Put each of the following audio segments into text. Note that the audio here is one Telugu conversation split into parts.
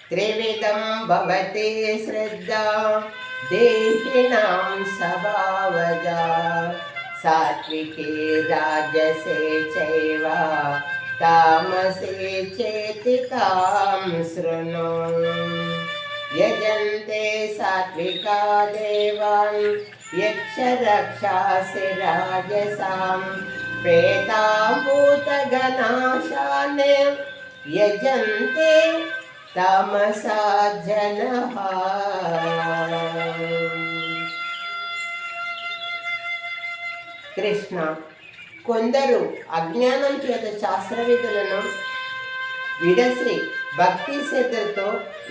त्रिविधं भवति श्रद्धा देहिनां स्वभावजा सात्विके राजसे चैव तामसे चेति तां शृणु यजन्ते सात्विका देवान् यक्षरक्षासि राजसां प्रेतां भूतगणाशान् यजन्ते तामसा जनः। కృష్ణ, కొందరు అజ్ఞానం చేత శాస్త్ర విధులను విడసి భక్తి శ్రద్ధలతో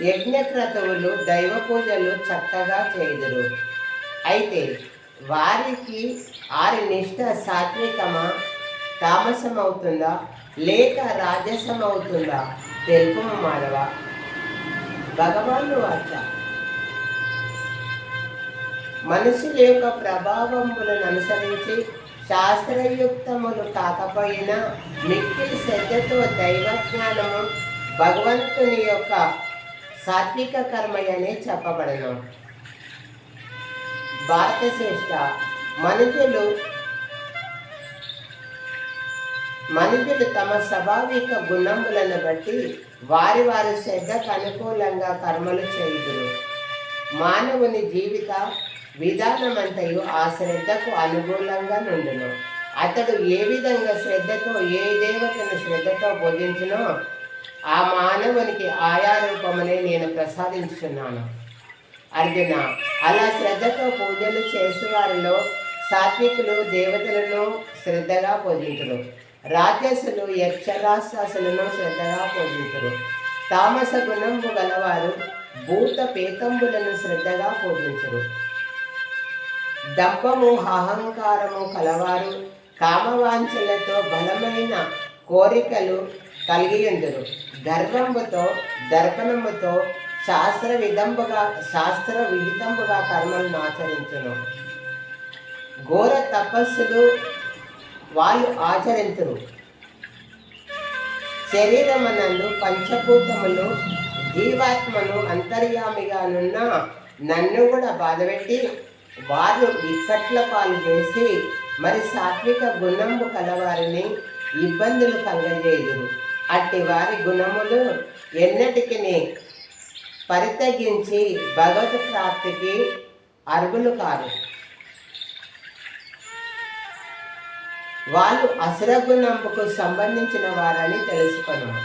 యజ్ఞక్రతువులు దైవ పూజలు చక్కగా చేయుదురు. అయితే వారికి వారి నిష్ఠ సాత్వికమా తామసమవుతుందా లేక రాజసమవుతుందా తెలుపు మాధవ. భగవాను వాచ మనుషుల యొక్క ప్రభావములను అనుసరించి శాస్త్రయుక్తములు కాకపోయినా మిక్కిలి శ్రద్ధతో దైవజ్ఞానము భగవంతుని యొక్క సాత్విక కర్మయనే చెప్పబడను. భారతశ్రేష్ఠ, మనుషులు తమ స్వాభావిక గుణములను బట్టి వారి శ్రద్ధకు అనుకూలంగా కర్మలు చేయుదురు. మానవుని జీవిత విధానమంతయు ఆ శ్రద్ధకు అనుకూలంగా నుండును. అతడు ఏ విధంగా శ్రద్ధతో ఏ దేవతను శ్రద్ధతో పూజించునో ఆ మానవునికి ఆయా రూపమనే నేను ప్రసాదించున్నాను. అర్జున, అలా శ్రద్ధతో పూజలు చేసేవారిలో సాత్వికులు దేవతలను శ్రద్ధగా పూజించురు, రాజసులు యక్షరాక్షసులను శ్రద్ధగా పూజించురు, తామస గుణంబు గలవారు భూత పేతంబులను శ్రద్ధగా పూజించురు, దంభము అహంకారము కలవారు కామవాంఛలతో బలమైన కోరికలు కలిగి ఉందరు, గర్వంబుతో దర్పణముతో శాస్త్ర విహితంబుగా కర్మలను ఆచరించును. ఘోర తపస్సులు వాళ్ళు ఆచరించరు. శరీరమనందు పంచభూతములు జీవాత్మను అంతర్యామిగానున్న నన్ను కూడా బాధపెట్టి వారు ఇక్కట్ల పాలు చేసి మరి సాత్విక గుణము కలవారిని ఇబ్బందులు కలగజేయుదురు. అట్టి వారి గుణములు ఎన్నటికి పరితగించి భగవత్ ప్రాప్తికి అర్హులు కారు. వాళ్ళు అసుర గుణముకు సంబంధించిన వారని తెలుసుకున్నాము.